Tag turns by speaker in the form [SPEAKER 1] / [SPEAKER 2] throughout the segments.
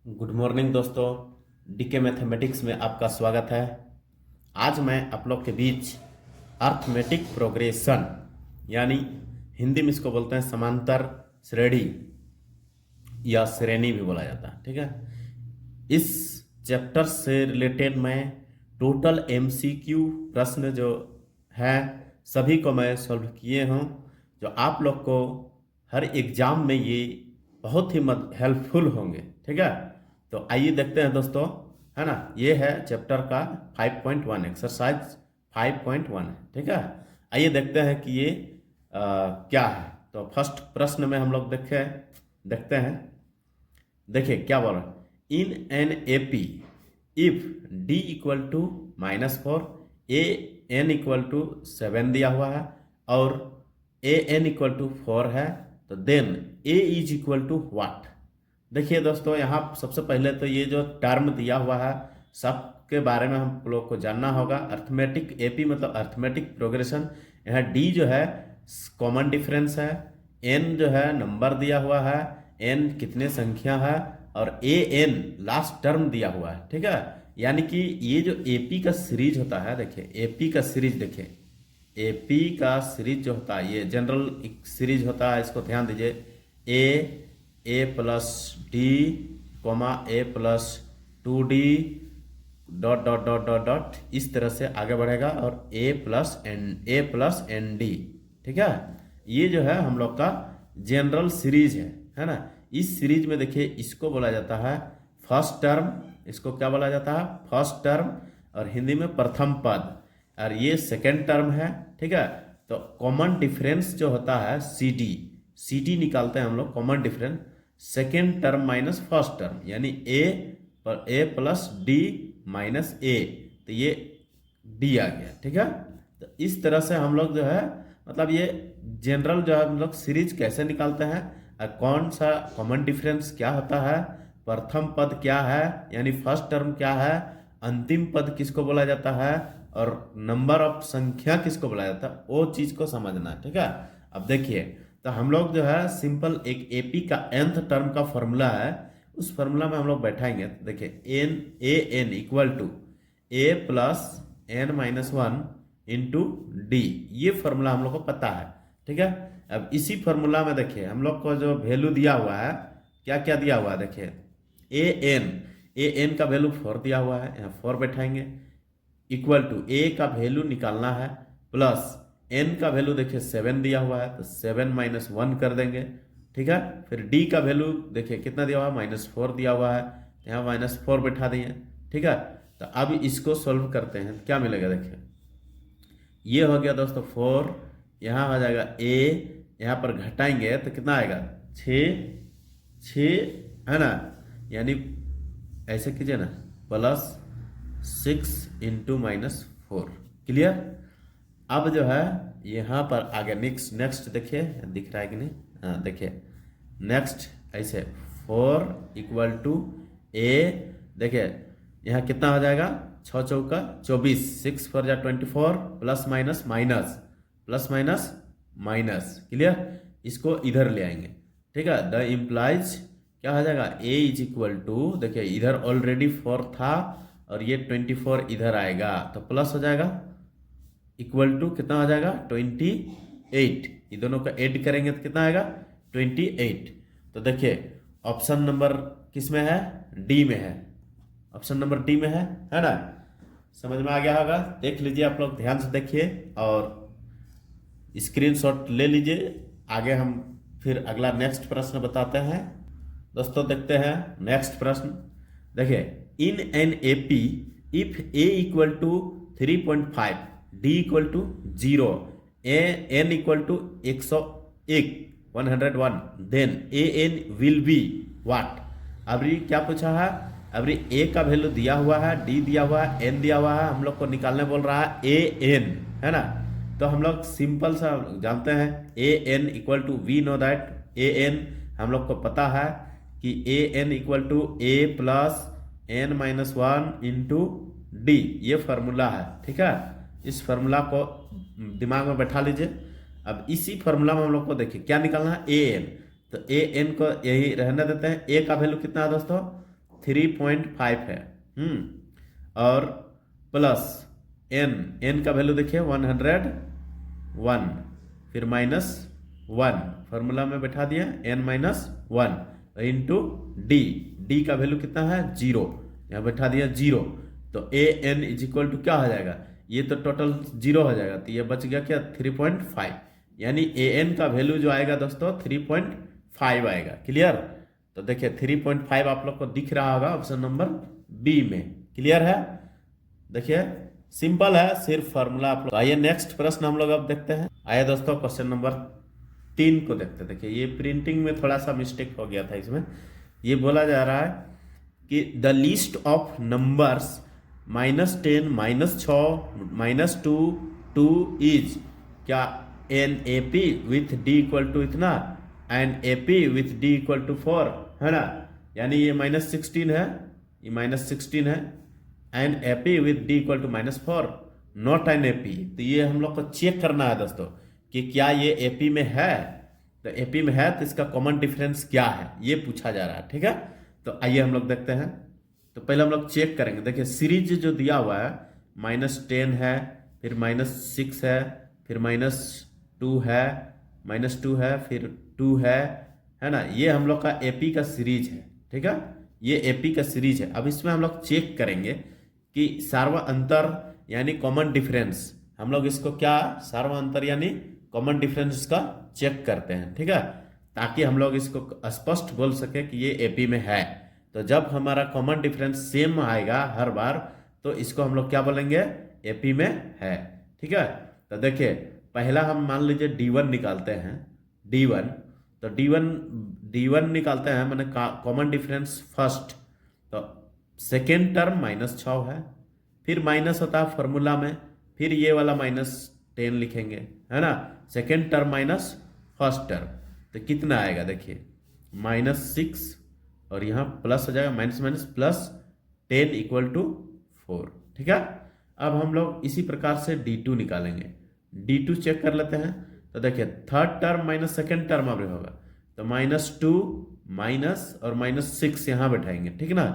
[SPEAKER 1] Good morning दोस्तों। DK mathematics में आपका स्वागत है। आज मैं आप लोग के बीच अर्थमेटिक प्रोग्रेशन यानी हिंदी में इसको बोलते हैं समांतर श्रेणी या श्रेणी भी बोला जाता है, ठीक है। इस चैप्टर से रिलेटेड मैं टोटल एमसीक्यू प्रश्न जो है सभी को मैं सॉल्व किए हूँ, जो आप लोग को हर एग्जाम में ये बहुत ही हेल्पफुल होंगे, ठीक है। तो आइए देखते हैं दोस्तों, है ना। ये है चैप्टर का 5.1 एक्सरसाइज 5.1 है, ठीक है। आइए देखते हैं कि ये क्या है। तो फर्स्ट प्रश्न में हम लोग देखते हैं। देखिए क्या बोल रहा है। In an AP if d equal to -4, a N equal to 7 दिया हुआ है और ए एन इक्वल टू 4 है, तो then a is equal to what. देखिए दोस्तों, यहाँ सबसे पहले तो ये जो टर्म दिया हुआ है सब के बारे में हम लोग को जानना होगा। अर्थमेटिक एपी मतलब अर्थमेटिक प्रोग्रेशन। यहाँ डी जो है कॉमन डिफरेंस है, एन जो है नंबर दिया हुआ है, एन कितने संख्या है, और ए एन लास्ट टर्म दिया हुआ है, ठीक है। यानी कि ये जो एपी का सीरीज होता है, देखिए एपी का सीरीज, देखिए एपी का सीरीज जो होता है ये जनरल सीरीज होता है। इसको ध्यान दीजिए, A plus D comma A plus 2d dot dot dot dot dot इस तरह से आगे बढ़ेगा और ए प्लस एन डी, ठीक है। ये जो है हम लोग का जनरल सीरीज है ना। इस सीरीज में देखिए इसको बोला जाता है फर्स्ट टर्म। इसको क्या बोला जाता है? फर्स्ट टर्म, और हिंदी में प्रथम पद, और ये सेकेंड टर्म है, ठीक है। तो कॉमन डिफरेंस जो होता है सी डी निकालते हैं हम लोग, common difference second term minus first term, यानी ए प्लस डी माइनस ए, तो ये डी आ गया, ठीक है। तो इस तरह से हम लोग जो है मतलब ये जनरल जो है हम लोग सीरीज कैसे निकालते हैं, और कौन सा कॉमन डिफरेंस क्या होता है, प्रथम पद क्या है यानी फर्स्ट टर्म क्या है, अंतिम पद किसको बोला जाता है, और नंबर ऑफ संख्या किसको बोला जाता है, वो चीज को समझना है, ठीक है। अब देखिए, तो हम लोग जो है सिंपल एक एपी का nth टर्म का फॉर्मूला है, उस फॉर्मूला में हम लोग बैठाएंगे। देखिए n equal to A plus N minus 1 into D, ये फॉर्मूला हम लोग को पता है, ठीक है। अब इसी फॉर्मूला में देखिए हम लोग को जो वैल्यू दिया हुआ है, क्या क्या दिया हुआ है, देखिए ए एन का वैल्यू 4 दिया हुआ है, यहाँ 4 बैठाएंगे, इक्वल टू ए का वैल्यू निकालना है, प्लस एन का वैल्यू देखिए 7 दिया हुआ है, तो 7 माइनस 1 कर देंगे, ठीक है। फिर डी का वैल्यू देखिए कितना दिया हुआ है, -4 दिया हुआ है, यहाँ -4 बैठा दिए, ठीक है। तो अब इसको सोल्व करते हैं, क्या मिलेगा, देखिए ये हो गया दोस्तों 4, यहाँ हो जाएगा ए, यहाँ पर घटाएंगे तो कितना आएगा 6 है ना, यानी ऐसे कीजिए ना, प्लस 6 इंटू -4, क्लियर। अब जो है यहाँ पर आगे नेक्स्ट देखिए, दिख रहा है कि नहीं, हाँ देखिए नेक्स्ट ऐसे 4 इक्वल टू ए, देखिए यहाँ कितना हो जाएगा, 6 चौका 24, 6 4 जा 24, प्लस माइनस, क्लियर। इसको इधर ले आएंगे, ठीक है। द इम्प्लाइज क्या हो जाएगा, ए इज इक्वल टू, देखिए इधर ऑलरेडी 4 था और ये 24 इधर आएगा, तो प्लस हो जाएगा, इक्वल टू कितना हो जाएगा 28, ये दोनों का ऐड करेंगे तो कितना आएगा 28। तो देखिए ऑप्शन नंबर किस में है, डी में है, ऑप्शन नंबर डी में है ना। समझ में आ गया होगा, देख लीजिए आप लोग, ध्यान से देखिए और स्क्रीनशॉट ले लीजिए। आगे हम फिर अगला नेक्स्ट प्रश्न बताते हैं दोस्तों। देखते हैं नेक्स्ट प्रश्न। देखिए in an AP if a equal to 3.5, d equal to 0, n equal to 101, then a n will be what. अब ये क्या पूछा है, अब ये ए का वैल्यू दिया हुआ है, डी दिया हुआ है, एन दिया हुआ है, हम लोग को निकालने बोल रहा है ए एन, है ना। तो हम लोग सिंपल सा जानते हैं A N equal to, we know that A N हम लोग को पता है कि A N equal to A plus N minus 1 into D, ये फार्मूला है, ठीक है। इस फार्मूला को दिमाग में बैठा लीजिए। अब इसी फार्मूला में हम लोग को देखिए क्या निकालना है, ए एन, तो ए एन को यही रहने देते हैं। ए का वैल्यू कितना है दोस्तों, 3.5 है। और प्लस n का वैल्यू देखिए 101, फिर -1 फॉर्मूला में बैठा दिया n-1 इंटू डी का वैल्यू कितना है 0, यहाँ बैठा दिया 0। तो an इज इक्वल टू क्या हो जाएगा, ये तो टोटल 0 हो जाएगा, तो ये बच गया क्या 3.5, यानी an का वैल्यू जो आएगा दोस्तों 3.5 आएगा। क्लियर? तो देखिए 3.5 आप लोग को दिख रहा होगा ऑप्शन नंबर बी में। क्लियर है? देखिए सिंपल है, सिर्फ फॉर्मूला आप लोग। तो आइए नेक्स्ट प्रश्न हम लोग अब देखते हैं। आइए दोस्तों क्वेश्चन नंबर 3 को देखते हैं। देखिए ये प्रिंटिंग में थोड़ा सा मिस्टेक हो गया था, इसमें ये बोला जा रहा है कि the list of numbers -10, -6, -2, 2 is क्या an A P with D equal to इतना and A P with D equal to 4 है ना, यानी ये -16 है, ये -16 है and A P with D equal to -4 not an A P. तो ये हम लोग को चेक करना है दोस्तों कि क्या ये ए पी में है। तो ए पी में है तो इसका कॉमन डिफरेंस क्या है, ये पूछा जा रहा है। ठीक है, तो आइए हम लोग देखते हैं। तो पहले हम लोग चेक करेंगे। देखिए सीरीज जो दिया हुआ है -10 है, फिर -6 है, फिर -2 है, -2 है, फिर 2 है ना, ये हम लोग का एपी का सीरीज है। ठीक है, ये एपी का सीरीज है। अब इसमें हम लोग चेक करेंगे कि सार्वअंतर यानी कॉमन डिफरेंस, हम लोग इसको क्या सार्वअंतर यानी कॉमन डिफरेंस का चेक करते हैं। ठीक है, ताकि हम लोग इसको स्पष्ट बोल सके कि ये एपी में है। तो जब हमारा कॉमन डिफरेंस सेम आएगा हर बार, तो इसको हम लोग क्या बोलेंगे, एपी में है। ठीक है, तो देखिए पहला हम मान लीजिए D1 निकालते हैं, D1। तो D1 निकालते हैं मैंने कॉमन डिफरेंस फर्स्ट। तो सेकेंड टर्म -6 है, फिर माइनस होता है फॉर्मूला में, फिर ये वाला -10 लिखेंगे, है ना, second term minus first term. तो कितना आएगा देखिए -6 और यहाँ प्लस हो जाएगा, माइनस प्लस 10 इक्वल टू 4। ठीक है, अब हम लोग इसी प्रकार से D2 निकालेंगे। D2 चेक कर लेते हैं। तो देखिए third term minus second term अब होगा, तो -2 माइनस और -6 यहाँ बैठाएंगे। ठीक ना,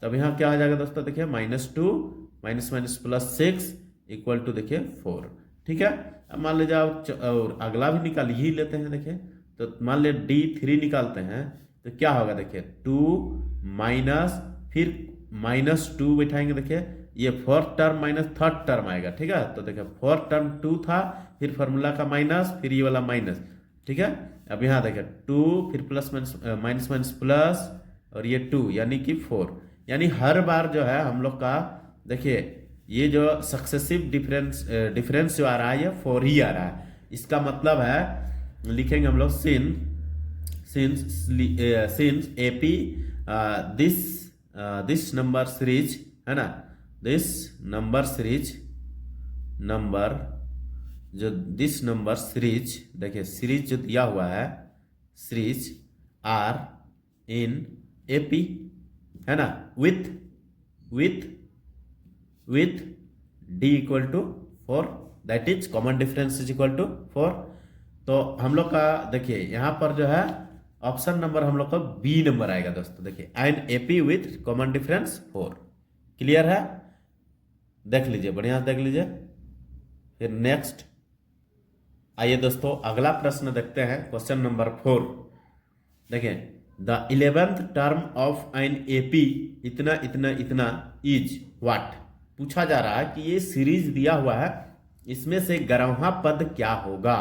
[SPEAKER 1] तब यहाँ क्या हो जाएगा दोस्तों, देखिए -2 माइनस प्लस 6 इक्वल टू देखिए 4। ठीक है, अब मान लीजिए और अगला भी निकाल ही लेते हैं। देखिए तो मान लीजिए D3 निकालते हैं, तो क्या होगा देखिए 2 माइनस फिर -2 बैठाएंगे। देखिए ये fourth term minus third term आएगा। ठीक है, तो देखिए फोर्थ टर्म 2 था, फिर फॉर्मूला का माइनस, फिर ये वाला माइनस। ठीक है, अब यहाँ देखिए 2 फिर प्लस माइनस प्लस और ये 2 यानी कि 4। यानी हर बार जो है हम लोग का देखिए ये जो सक्सेसिव डिफरेंस जो आ रहा है ये 4 ही आ रहा है। इसका मतलब है लिखेंगे हम लोग since AP this number series, है ना, दिस नंबर सीरीज देखिए सीरीज जो दिया हुआ है, सीरीज आर इन एपी, है ना, with d equal to 4, that is common difference is equal to 4। तो हम लोग का देखिए यहाँ पर जो है ऑप्शन नंबर हम लोग का बी नंबर आएगा दोस्तों। देखिए and AP with common difference 4। Clear है? देख लीजिए, बढ़िया से देख लीजिए। फिर नेक्स्ट आइए दोस्तों अगला प्रश्न देखते हैं, क्वेश्चन नंबर 4। देखिए the 11th term of an AP इतना इतना इतना इज व्हाट। पूछा जा रहा है कि ये सीरीज दिया हुआ है, इसमें से 11वां पद क्या होगा।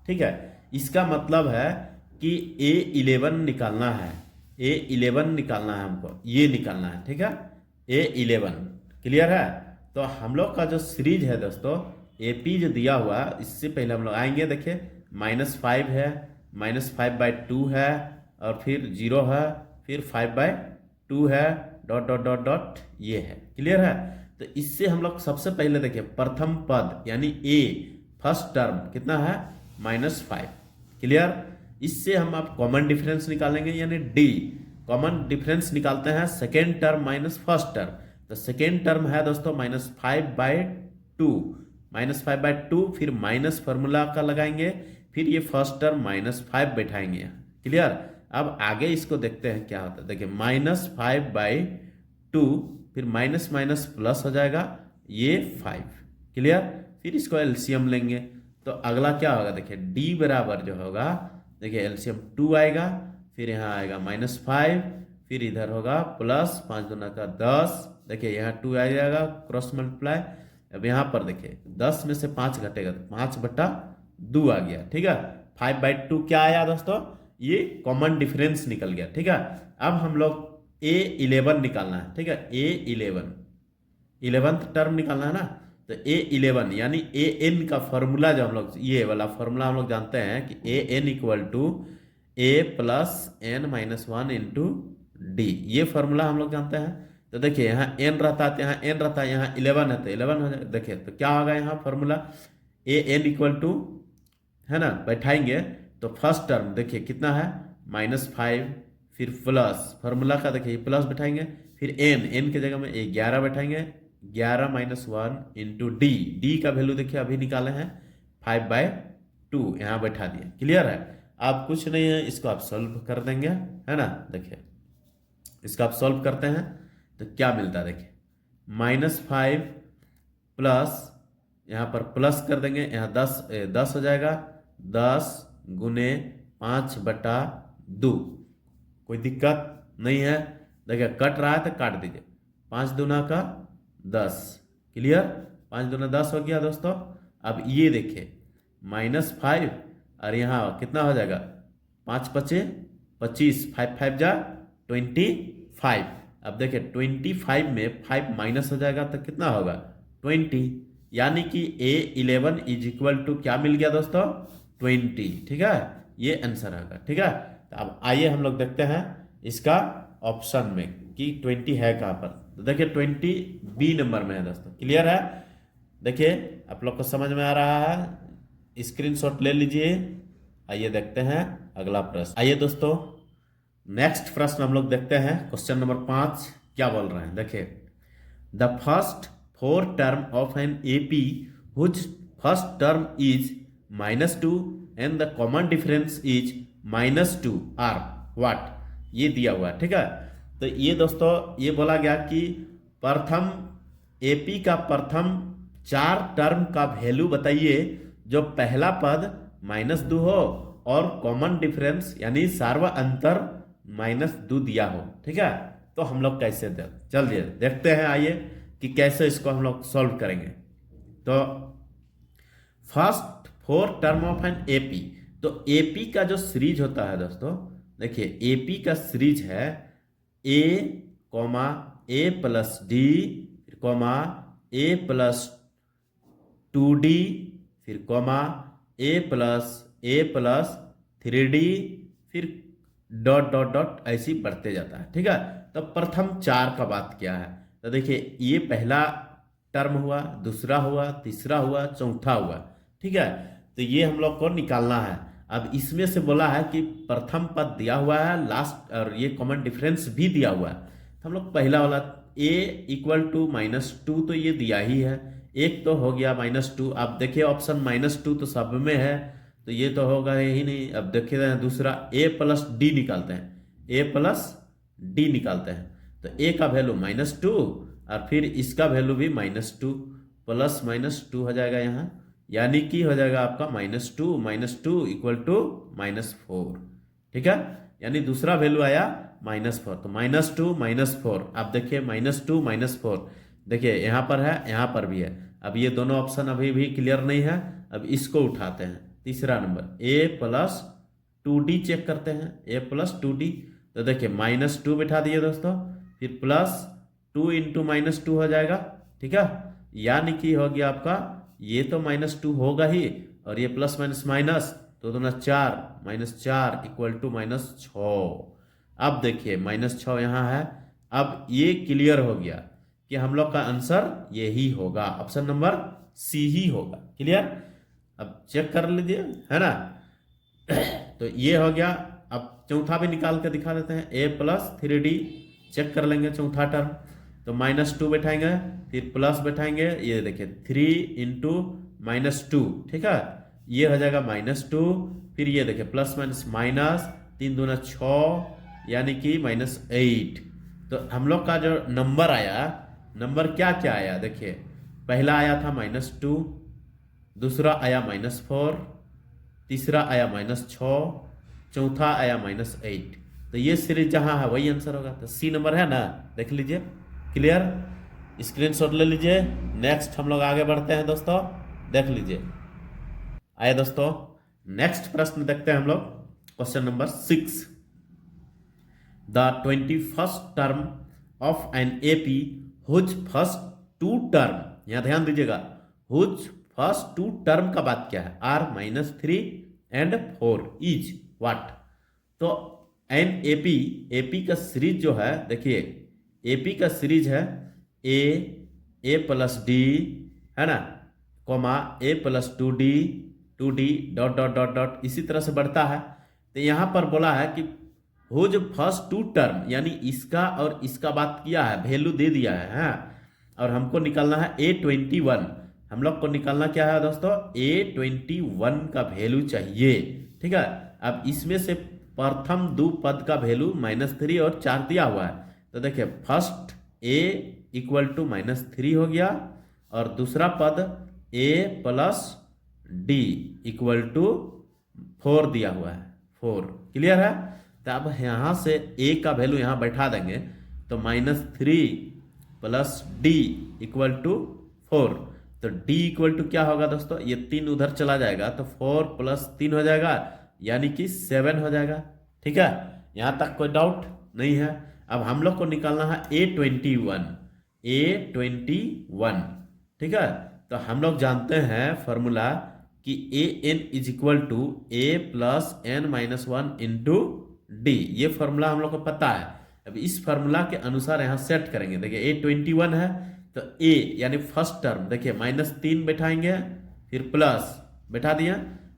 [SPEAKER 1] ठीक है, इसका मतलब है कि A11 निकालना है, A11 निकालना है हमको, ये निकालना है। ठीक है, A11 क्लियर है। तो हम लोग का जो सीरीज है दोस्तों AP जो दिया हुआ है, इससे पहले हम लोग आएंगे। देखिए -5 है, -5/2 है, और फिर 0 है, फिर 5/2 है, डॉट डॉट डॉट डॉट ये है। क्लियर है? तो इससे हम लोग सबसे पहले देखिए प्रथम पद यानी A फर्स्ट टर्म कितना है -5। क्लियर? इससे हम आप कॉमन डिफरेंस निकालेंगे यानी D। कॉमन डिफरेंस निकालते हैं second term minus first term. तो सेकेंड टर्म है दोस्तों -5/2, -5/2 फिर माइनस फॉर्मूला का लगाएंगे, फिर ये फर्स्ट टर्म -5 बैठाएंगे। क्लियर? अब आगे इसको देखते हैं क्या होता है। देखिए -5/2, फिर माइनस माइनस प्लस हो जाएगा, ये 5। क्लियर। फिर इसको एलसीएम लेंगे तो अगला क्या होगा, देखिए d बराबर जो होगा, देखिए एलसीएम 2 आएगा, फिर यहाँ आएगा -5, फिर इधर होगा प्लस 5 दूना का 10, देखिए यहाँ 2 आ जाएगा, क्रॉस मल्टीप्लाई। अब यहाँ पर देखिए 10 में से 5 घटेगा तो 5/2 आ गया। ठीक है। 5/2 क्या आया दोस्तों, ये कॉमन डिफरेंस निकल गया। ठीक है। अब हम लोग A11 निकालना है। ठीक है। A11 11th टर्म निकालना है ना, तो A11 यानी an का फॉर्मूला जो हम लोग, ये वाला फॉर्मूला हम लोग जानते हैं कि an equal to a plus n minus 1 into D, ये फॉर्मूला हम लोग जानते हैं। तो देखिए यहाँ n रहता है तो यहाँ n रहता है, यहाँ 11 है तो 11 हो जाएगा। देखिए तो क्या होगा यहाँ फॉर्मूला, an इक्वल टू, है ना, बैठाएंगे तो फर्स्ट टर्म देखिए कितना है -5, फिर प्लस फॉर्मूला का देखिए प्लस बैठाएंगे, फिर n की जगह में 11 बैठाएंगे, 11 माइनस 1 इंटू डी का वैल्यू देखिए अभी निकाले हैं 5/2, यहाँ बैठा दिए। क्लियर है। अब कुछ नहीं है, इसको आप सॉल्व कर देंगे, है ना। देखिए इसका आप सॉल्व करते हैं तो क्या मिलता है, देखिए -5 प्लस, यहाँ पर प्लस कर देंगे, यहाँ 10 हो जाएगा, 10 गुने 5/2, कोई दिक्कत नहीं है। देखिए कट रहा है तो काट दीजिए, 5 दूना का 10। क्लियर। 5 दूना 10 हो गया दोस्तों। अब ये देखिए -5 और यहाँ कितना हो जाएगा, 5 पचे 25, 5 5 जा 25। अब देखिए 25 में 5 माइनस हो जाएगा तो कितना होगा 20, यानी कि A11 इज इक्वल टू क्या मिल गया दोस्तों, 20। ठीक है, ये आंसर होगा। ठीक है। तो अब आइए हम लोग देखते हैं इसका ऑप्शन में कि 20 है कहाँ पर। तो देखिए 20 बी नंबर में है दोस्तों। क्लियर है। देखिए आप लोग को समझ में आ रहा है, स्क्रीनशॉट ले लीजिए। आइए देखते हैं अगला प्रश्न। आइए दोस्तों नेक्स्ट प्रश्न हम लोग देखते हैं, क्वेश्चन नंबर 5 क्या बोल रहे हैं। देखिए the first 4 term of an AP whose first term is -2 and the common difference is -2 are what, ये दिया हुआ है। ठीक है। तो ये दोस्तों ये बोला गया कि प्रथम AP का प्रथम 4 टर्म का वैल्यू बताइए जो पहला पद -2 हो और कॉमन डिफरेंस यानी सार्व अंतर -2 दिया हो। ठीक है। तो हम लोग कैसे चलिए देखते हैं, आइए कि कैसे इसको हम लोग सॉल्व करेंगे। तो first 4 term of an AP, तो AP का जो सीरीज होता है दोस्तों, देखिए AP का सीरीज है A, A plus D, A plus 2D, फिर A प्लस 3D, फिर डॉट डॉट डॉट ऐसी बढ़ते जाता है। ठीक है। तो प्रथम 4 का बात क्या है, तो देखिए ये पहला टर्म हुआ, दूसरा हुआ, तीसरा हुआ, चौथा हुआ। ठीक है। तो ये हम लोग को निकालना है। अब इसमें से बोला है कि प्रथम पद दिया हुआ है, लास्ट और ये कॉमन डिफरेंस भी दिया हुआ है। तो हम लोग पहला वाला A इक्वल टू -2 तो ये दिया ही है, एक तो हो गया -2। अब देखिए ऑप्शन -2 तो सब में है, तो ये तो होगा ही नहीं। अब देखिए दूसरा A प्लस D निकालते हैं, A प्लस D निकालते हैं, तो A का वैल्यू -2 और फिर इसका वैल्यू भी -2, प्लस -2 हो जाएगा यहाँ, यानी कि हो जाएगा आपका -2 इक्वल टू -4। ठीक है। यानी दूसरा वैल्यू आया -4, तो -2 -4। अब देखिए -2 -4, देखिए यहाँ पर है, यहाँ पर भी है। अब ये दोनों ऑप्शन अभी भी क्लियर नहीं है। अब इसको उठाते हैं, तीसरा number A plus 2D check करते हैं, A प्लस 2D। तो देखिए -2 बिठा दिए दोस्तों, फिर प्लस 2 इंटू -2 हो जाएगा। ठीक है। यानी कि हो गया आपका, ये तो -2 होगा ही और ये प्लस माइनस माइनस, तो दोनों 4, -4 इक्वल टू -6। अब देखिए -6 यहाँ है। अब ये क्लियर हो गया कि हम लोग का आंसर यही होगा, ऑप्शन नंबर सी ही होगा। क्लियर। अब चेक कर लीजिए, है ना। तो ये हो गया। अब चौथा भी निकाल के दिखा देते हैं, A प्लस 3D चेक कर लेंगे चौथा टर्म, तो -2 बैठाएंगे, फिर प्लस बैठाएंगे, ये देखिए 3 इंटू -2। ठीक है। ये हो जाएगा -2, फिर ये देखिए प्लस माइनस माइनस, 3 दूना 6 यानी कि -8। तो हम लोग का जो नंबर आया, नंबर क्या क्या आया देखिए, पहला आया था -2, दूसरा आया -4, तीसरा आया -6, चौथा आया -8। तो ये सीरीज जहां है वही आंसर होगा। तो सी नंबर है ना, देख लीजिए। क्लियर, स्क्रीनशॉट ले लीजिए। नेक्स्ट हम लोग आगे बढ़ते हैं दोस्तों, देख लीजिए। आइए दोस्तों नेक्स्ट प्रश्न देखते हैं हम लोग, question number 6। The 21st term of an AP whose first two term, यहां ध्यान दीजिएगा, हुज फर्स्ट टू टर्म का बात क्या है, आर -3 एंड 4 इज व्हाट। तो एन एपी, एपी का सीरीज जो है देखिए, एपी का सीरीज है ए प्लस डी, है ना, comma A plus 2d dot dot dot dot इसी तरह से बढ़ता है। तो यहां पर बोला है कि हुज फर्स्ट टू टर्म, यानी इसका और इसका बात किया है, वैल्यू दे दिया है, हाँ? और हमको निकालना है A21। हम लोग को निकालना क्या है दोस्तों, A21 का वैल्यू चाहिए, ठीक है। अब इसमें से प्रथम दो पद का वैल्यू -3 और 4 दिया हुआ है। तो देखिए फर्स्ट A इक्वल टू -3 हो गया, और दूसरा पद A plus D equal to 4 दिया हुआ है, 4। क्लियर है। तो अब यहां से A का वैल्यू यहां बैठा देंगे, तो -3 प्लस D इक्वल टू 4। तो D इक्वल टू क्या होगा दोस्तों, ये 3 उधर चला जाएगा, तो 4 प्लस 3 हो जाएगा, यानी कि 7 हो जाएगा। ठीक है, यहां तक कोई डाउट नहीं है। अब हम लोग को निकालना है A21, A21, ठीक है। तो हम लोग जानते हैं फॉर्मूला कि AN is equal to A plus n-1 into D, ये फॉर्मूला हम लोग को पता है। अब इस फॉर्मूला के अनुसार यहाँ सेट करेंगे। देखिए A21 है, तो A यानी फर्स्ट टर्म देखिए -3 बैठाएंगे, फिर प्लस बैठा दिया,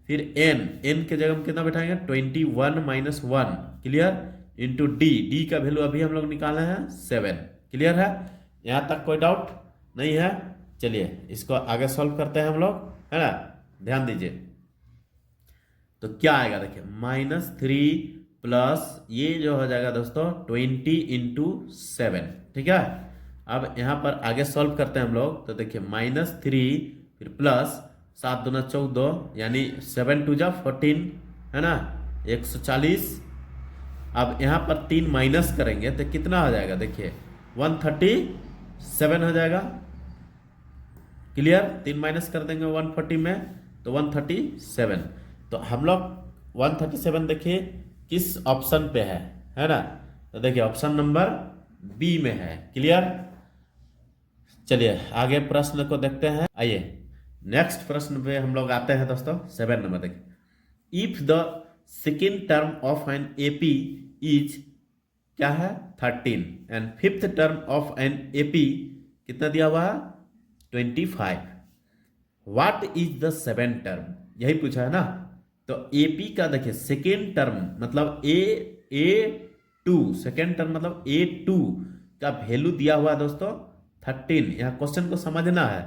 [SPEAKER 1] फिर n के जगह में कितना बैठाएंगे 21 - 1, क्लियर, इंटू डी का वैल्यू अभी हम लोग निकाले हैं 7। क्लियर है, यहाँ तक कोई डाउट नहीं है। चलिए इसको आगे सॉल्व करते हैं हम लोग, है ना, ध्यान दीजिए। तो क्या आएगा देखिए, -3 प्लस ये जो हो जाएगा दोस्तों 20 इंटू 7, ठीक है। अब यहाँ पर आगे सॉल्व करते हैं हम लोग। तो देखिए -3 फिर प्लस 7 दूना 14, यानी 7 2 जा 14, है ना, 140। अब यहाँ पर 3 माइनस करेंगे तो कितना हो जाएगा देखिए 137 हो जाएगा। क्लियर, 3 माइनस कर देंगे 140 में तो 137। तो हम लोग 137 देखिए किस ऑप्शन पे है ना, तो देखिए ऑप्शन नंबर बी में है। क्लियर, चलिए आगे प्रश्न को देखते हैं। आइए नेक्स्ट प्रश्न पे हम लोग आते हैं दोस्तों, 7 नंबर देखिए। If the second term of an AP is क्या है 13 and fifth term of an AP कितना दिया हुआ है 25, what is the seventh term, यही पूछा है ना। तो एपी का देखिए सेकेंड टर्म मतलब A2, सेकेंड टर्म मतलब A2 का वैल्यू दिया हुआ है दोस्तों 13, यहाँ क्वेश्चन को समझना है।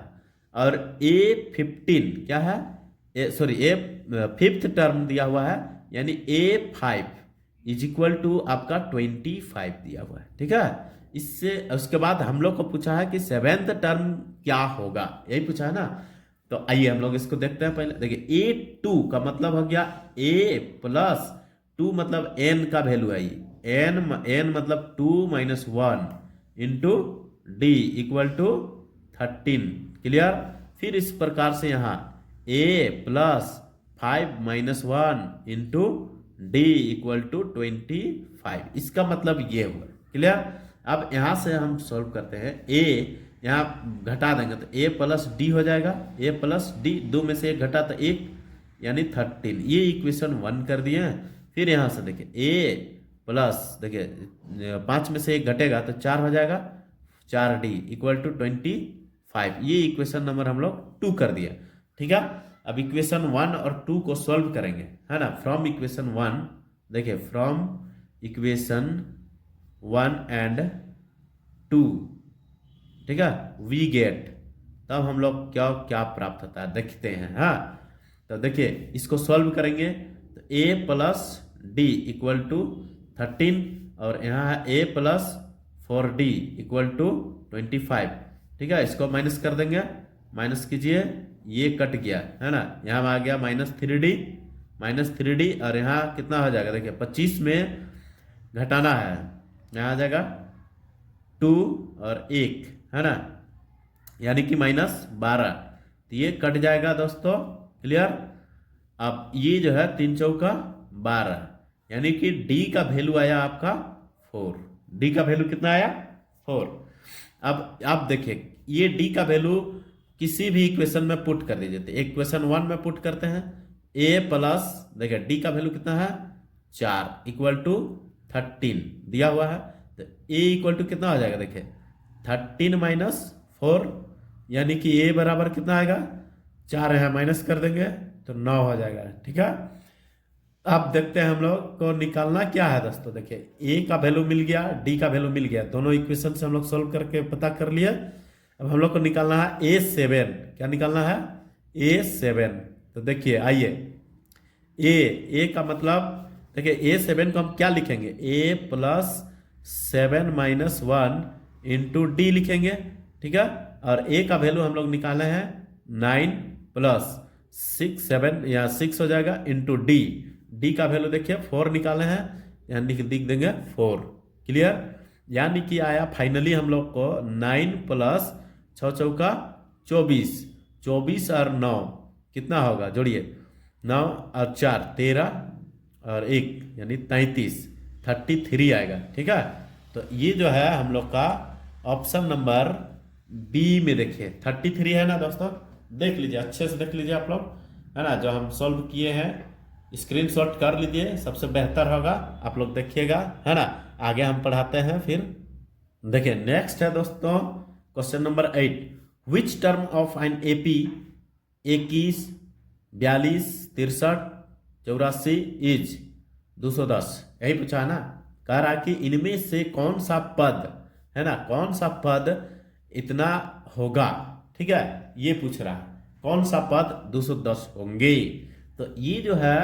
[SPEAKER 1] और A15 क्या है, फिफ्थ टर्म दिया हुआ है, यानी A5 इज इक्वल टू आपका 25 दिया हुआ है, ठीक है। इससे उसके बाद हम लोग को पूछा है कि सेवेंथ टर्म क्या होगा, यही पूछा है ना। तो आइए हम लोग इसको देखते हैं। पहले देखिए A2 का मतलब हो गया A प्लस 2 मतलब n का वैल्यू है, n मतलब 2 - 1 into D equal to 13। Clear, फिर इस प्रकार से यहाँ A plus 5 - 1 into D equal to 25, इसका मतलब ये हुआ। क्लियर, अब यहां से हम सॉल्व करते हैं। A यहाँ घटा देंगे तो A प्लस डी हो जाएगा, A प्लस डी, 2 में से 1 घटा तो 1, यानी 13। ये इक्वेशन 1 कर दिए हैं। फिर यहाँ से देखिए A प्लस देखिए 5 में से 1 घटेगा तो 4 हो जाएगा, 4D इक्वल टू 25। ये इक्वेशन नंबर हम लोग 2 कर दिया, ठीक है। अब इक्वेशन 1 और 2 को सॉल्व करेंगे, है ना। फ्रॉम इक्वेशन 1 देखिए, फ्रॉम इक्वेशन 1 एंड 2, ठीक है, वी गेट, तब हम लोग क्या क्या प्राप्त होता है देखते हैं। हाँ, तो देखिए इसको सॉल्व करेंगे तो A plus d equal to 13 और यहाँ है ए प्लस 4d इक्वल टू 25। ठीक है, इसको माइनस कर देंगे, माइनस कीजिए, ये कट गया है ना, यहाँ आ गया -3d और यहाँ कितना हो जाएगा देखिए 25 में घटाना है, यहाँ आ जाएगा 2 और 1 है ना, यानी कि -12, तो ये कट जाएगा दोस्तों। क्लियर। अब ये जो है 3 चौका 12, यानी कि डी का वैल्यू आया आपका 4। डी का वैल्यू कितना आया 4। अब आप देखिए ये डी का वैल्यू किसी भी इक्वेशन में पुट कर दीजिए, तो इक्वेशन 1 में पुट करते हैं, ए प्लस देखिए डी का वैल्यू कितना है 4 इक्वल टू 13 दिया हुआ है, तो ए इक्वल टू कितना हो जाएगा देखिए 13 - 4, यानी कि ए बराबर कितना आएगा 4 है, माइनस कर देंगे तो 9 हो जाएगा। ठीक है, अब देखते हैं हम लोग को निकालना क्या है दोस्तों। देखिए ए का वैल्यू मिल गया, डी का वैल्यू मिल गया, दोनों इक्वेशन से हम लोग सोल्व करके पता कर लिए। अब हम लोग को निकालना है A7। क्या निकालना है A7। तो देखिए आइए, ए का मतलब देखिए A7 को हम क्या लिखेंगे, A + 7 - 1 इंटू डी लिखेंगे। ठीक है, और ए का वैल्यू हम लोग निकाले हैं 9 + 6 7 या 6 हो जाएगा इंटू डी। डी का वैल्यू देखिए 4 निकाले हैं, यानी कि लिख देंगे 4। क्लियर, यानी कि आया फाइनली हम लोग को 9 + 6 चौका 24, 24 और 9 कितना होगा, जोड़िए 9 और 4 13 और 1 यानी 33 आएगा। ठीक है, तो ये जो है हम लोग का ऑप्शन नंबर बी में देखिए 33 है ना दोस्तों, देख लीजिए अच्छे से देख लीजिए आप लोग, है ना, जो हम सॉल्व किए हैं स्क्रीनशॉट कर लीजिए, सबसे बेहतर होगा, आप लोग देखिएगा, है ना। आगे हम पढ़ाते हैं फिर। देखिए नेक्स्ट है दोस्तों question number 8, which term of an AP 21 42 63 84 is 210। यही पूछा है ना, कह रहा कि इनमें से कौन सा पद, है ना, कौन सा पद इतना होगा। ठीक है, ये पूछ रहा है कौन सा पद 210 होंगे। तो ये जो है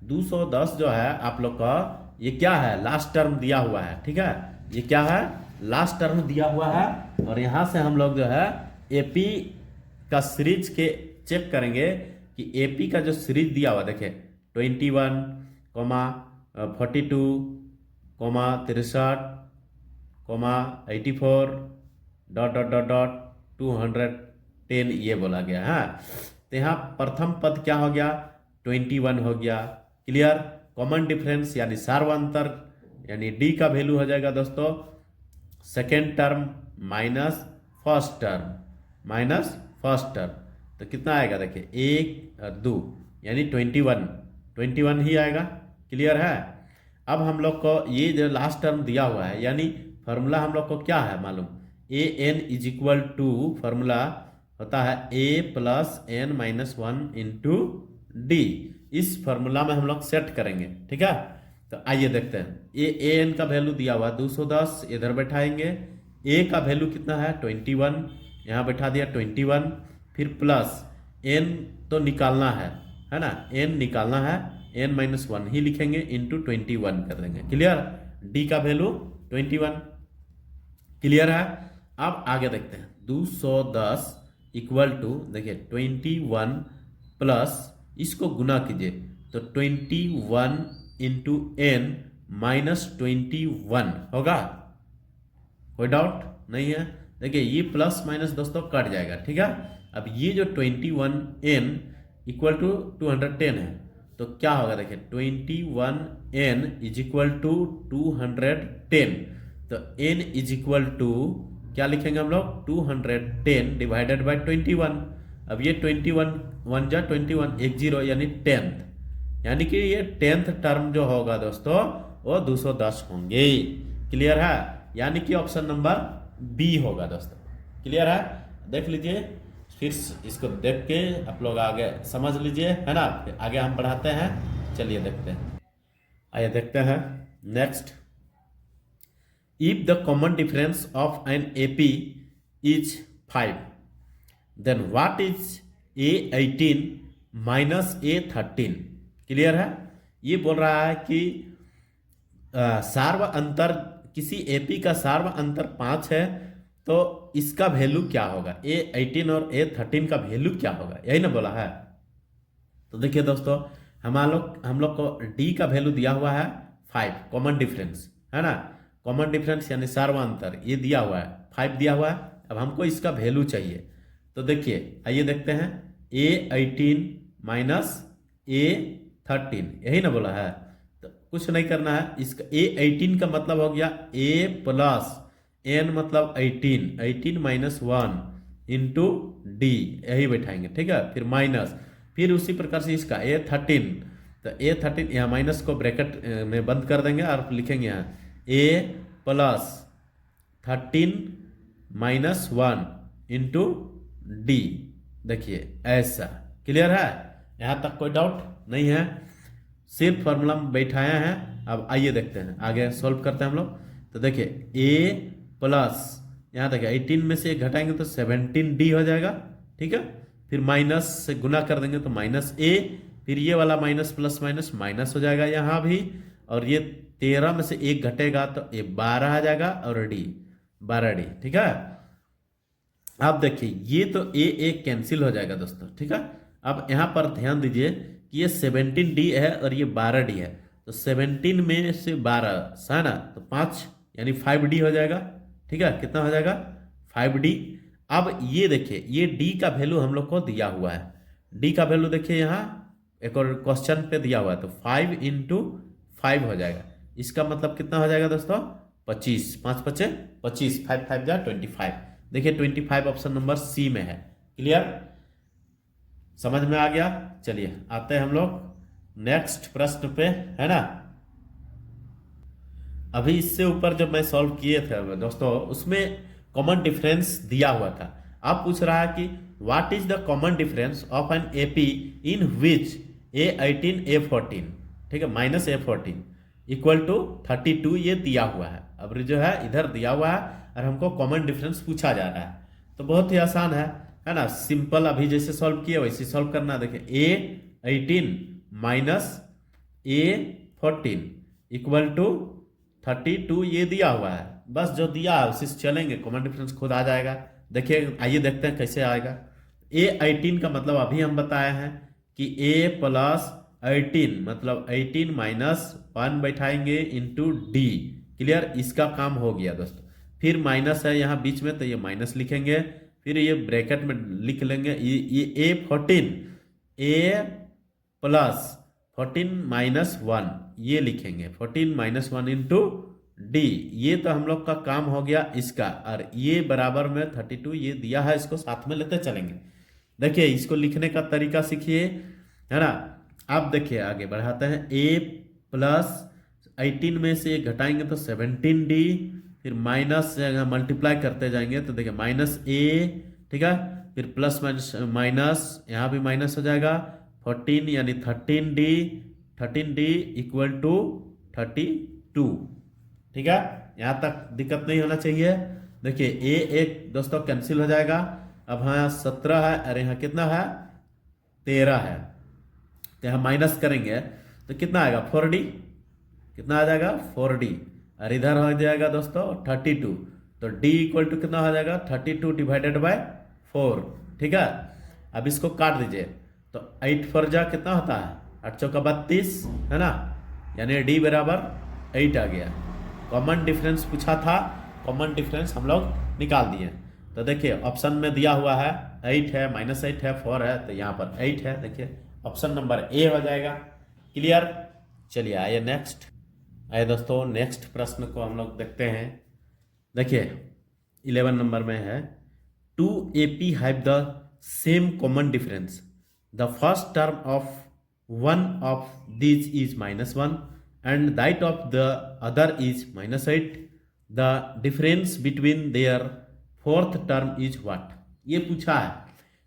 [SPEAKER 1] 210 जो है आप लोग का, ये क्या है, लास्ट टर्म दिया हुआ है। ठीक है, ये क्या है, लास्ट टर्म दिया हुआ है, और यहाँ से हम लोग जो है एपी का सीरीज के चेक करेंगे कि एपी का जो सीरीज दिया हुआ देखिए 21, 42, 63, 84 ... 210 ये बोला गया है। तो यहाँ प्रथम पद क्या हो गया 21 हो गया। क्लियर, कॉमन डिफरेंस यानी सार्वंतर, यानी डी का वैल्यू हो जाएगा दोस्तों second term minus first term, तो कितना आएगा देखिए 1 और 2 यानी 21 ही आएगा। क्लियर है। अब हम लोग को ये जो लास्ट टर्म दिया हुआ है, यानी फॉर्मूला हम लोग को क्या है मालूम, an is equal to formula होता है a + n - 1 इंटू डी। इस फॉर्मूला में हम लोग सेट करेंगे। ठीक है, तो आइए देखते हैं। an का वैल्यू दिया हुआ 210, इधर बैठाएंगे। a का वैल्यू कितना है 21, यहाँ बैठा दिया 21, फिर प्लस n तो निकालना है ना, n निकालना है, n - 1 ही लिखेंगे इंटू 21 कर देंगे। क्लियर, d का वैल्यू 21। क्लियर है। अब आगे देखते हैं 210 इक्वल टू देखिए 21 प्लस इसको गुना कीजिए तो 21 इंटू n - 21 होगा। कोई डाउट नहीं है। देखिए ये प्लस माइनस दोस्तों कट जाएगा। ठीक है, अब ये जो 21n इक्वल टू 210 है, तो क्या होगा देखिए 21n इज इक्वल टू 210, तो n इज इक्वल टू क्या लिखेंगे हम लोग 210 डिवाइडेड बाय 21। अब ये 21 1 जा 21 1 0 यानी 10th, यानी कि ये 10th टर्म जो होगा दोस्तों वो 210 होंगे। क्लियर है, यानी कि ऑप्शन नंबर बी होगा दोस्तों। क्लियर है, देख लीजिए, फिर इसको देख के आप लोग आगे समझ लीजिए, है ना। फिर आगे हम बढ़ाते हैं, चलिए देखते हैं। आइए देखते हैं next. If the common difference of an AP is 5, then what is A18 - A13? Clear है, ये बोल रहा है कि सार्व अंतर, किसी एपी का सार्व अंतर 5 है तो इसका वैल्यू क्या होगा, A18 और A13 का वैल्यू क्या होगा, यही ना बोला है। तो देखिए दोस्तों, हम लोग को डी का वैल्यू दिया हुआ है 5, कॉमन डिफरेंस है ना, कॉमन डिफरेंस यानी सार्वअंतर ये दिया हुआ है 5 दिया हुआ है। अब हमको इसका वैल्यू चाहिए, तो देखिए आइए देखते हैं, A18 माइनस A13 यही ना बोला है। तो कुछ नहीं करना है, इसका A18 का मतलब हो गया A प्लस N मतलब 18 माइनस 1 इंटू डी, यही बैठाएंगे, ठीक है। फिर माइनस, फिर उसी प्रकार से इसका A13, तो A13 यहाँ माइनस को ब्रैकेट में बंद कर देंगे और लिखेंगे यहाँ A plus 13 minus 1 into D. देखिए ऐसा क्लियर है, यहाँ तक कोई डाउट नहीं है, सिर्फ फॉर्मूला में बैठाया है। अब आइए देखते हैं आगे सॉल्व करते हैं हम लोग। तो देखिए A प्लस, यहाँ देखिए 18 में से घटाएंगे तो 17D हो जाएगा, ठीक है। फिर माइनस से गुना कर देंगे तो माइनस A, फिर ये वाला माइनस प्लस माइनस माइनस हो जाएगा यहाँ भी, और ये 13 में से 1 घटेगा तो ये 12 आ जाएगा और D 12D, ठीक है। अब देखिए ये तो A कैंसिल हो जाएगा दोस्तों, ठीक है। अब यहाँ पर ध्यान दीजिए कि ये 17D है और ये 12D है, तो 17 में से 12 है ना, तो 5 यानी 5D हो जाएगा, ठीक है। कितना हो जाएगा 5D। अब ये देखिए ये D का वैल्यू हम लोग को दिया हुआ है, D का वैल्यू देखिए यहाँ एक और क्वेश्चन पे दिया हुआ है, तो 5 इंटू 5 हो जाएगा। इसका मतलब कितना हो जाएगा दोस्तों 25, 5 5 25, 5 5 जा 25। देखिए 25 ऑप्शन नंबर सी में है। क्लियर, समझ में आ गया। चलिए आते हैं हम लोग नेक्स्ट प्रश्न पे, है ना। अभी इससे ऊपर जब मैं सॉल्व किए थे दोस्तों, उसमें कॉमन डिफरेंस दिया हुआ था। अब पूछ रहा है कि what is the common difference of an AP in which A18 A14, ठीक है, माइनस A14 इक्वल टू 32, ये दिया हुआ है। अब जो है इधर दिया हुआ है और हमको कॉमन डिफरेंस पूछा जा रहा है, तो बहुत ही आसान है ना, सिंपल। अभी जैसे सॉल्व किए वैसे सॉल्व करना है। देखिए A18 minus A14 equal to 32, ये दिया हुआ है, बस जो दिया है उसी से चलेंगे, कॉमन डिफरेंस खुद आ जाएगा। देखिए आइए देखते हैं कैसे आएगा। A18 का मतलब अभी हम बताए हैं कि A प्लस 18 मतलब 18 माइनस 1 बैठाएंगे इंटू डी। क्लियर, इसका काम हो गया दोस्तों। फिर माइनस है यहाँ बीच में, तो ये माइनस लिखेंगे, फिर ये ब्रैकेट में लिख लेंगे ये A14 A प्लस 14 माइनस 1 ये लिखेंगे, 14 माइनस 1 इंटू डी। ये तो हम लोग का काम हो गया इसका, और ये बराबर में 32 ये दिया है, इसको साथ में लेते चलेंगे। देखिए इसको लिखने का तरीका सीखिए, है ना। अब देखिए आगे बढ़ाते हैं, A प्लस 18 में से घटाएंगे तो 17D, फिर माइनस मल्टीप्लाई करते जाएंगे तो देखिए माइनस A, ठीक है, फिर प्लस माइनस माइनस, यहाँ भी माइनस हो जाएगा, 14 यानी 13D इक्वल टू 32, ठीक है। यहाँ तक दिक्कत नहीं होना चाहिए। देखिए एक दोस्तों कैंसिल हो जाएगा। अब यहाँ 17 है और यहाँ कितना है 13 है, तो यहाँ माइनस करेंगे तो कितना आएगा 4D, कितना आ जाएगा 4D, और इधर हो जाएगा दोस्तों 32, तो D इक्वल टू कितना हो जाएगा 32 डिवाइडेड बाय 4, ठीक है। अब इसको काट दीजिए तो 8 4 जा कितना होता है 8 चौका 32, है ना, यानी D बराबर 8 आ गया। कॉमन डिफरेंस पूछा था, कॉमन डिफरेंस हम लोग निकाल दिए। तो देखिए ऑप्शन में दिया हुआ है 8 है, माइनस 8 है, 4 है, तो यहाँ पर 8 है। देखिए ऑप्शन नंबर ए हो जाएगा। क्लियर, चलिए आइए नेक्स्ट। आइए दोस्तों नेक्स्ट प्रश्न को हम लोग देखते हैं। देखिए 11 नंबर में है, 2 AP have the same common difference, the first term of one of these is -1 and that of the other is -8. The difference between their fourth term is what? ये पूछा है,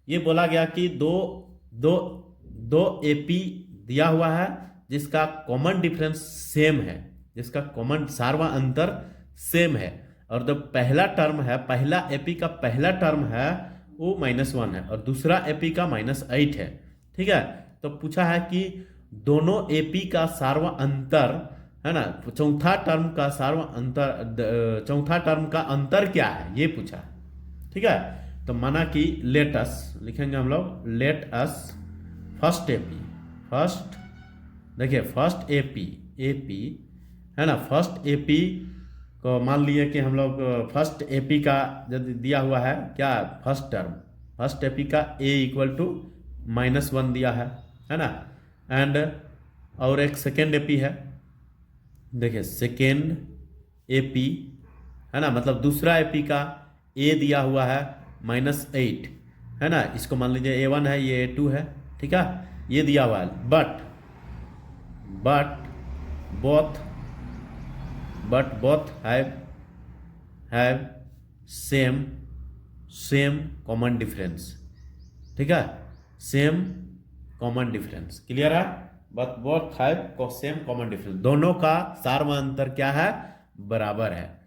[SPEAKER 1] ये बोला गया कि दो AP दिया हुआ है जिसका कॉमन डिफरेंस सेम है, जिसका कॉमन सार्वा अंतर सेम है, और जो पहला टर्म है, पहला AP का पहला टर्म है वो -1 है और दूसरा AP का -8 है, ठीक है। तो पूछा है कि दोनों एपी का सार्व अंतर है ना, चौथा टर्म का सार्व अंतर, चौथा टर्म का अंतर क्या है ये पूछा है। ठीक है, तो माना कि लेट अस लिखेंगे हम लोग, let us first AP, first देखिए फर्स्ट एपी, एपी है ना, फर्स्ट एपी को मान लिए कि हम लोग फर्स्ट एपी का यदि दिया हुआ है क्या, फर्स्ट टर्म, फर्स्ट एपी का ए इक्वल टू -1 दिया है ना, एंड और एक सेकेंड एपी है, देखिए सेकेंड एपी है ना, मतलब दूसरा एपी का ए दिया हुआ है -8 है ना, इसको मान लीजिए A1 है, ये A2 है, ठीक है, ये दिया हुआ है, but both have same common difference, ठीक है, सेम कॉमन डिफरेंस, क्लियर है, but both have same common difference, दोनों का सार्व अंतर क्या है, बराबर है।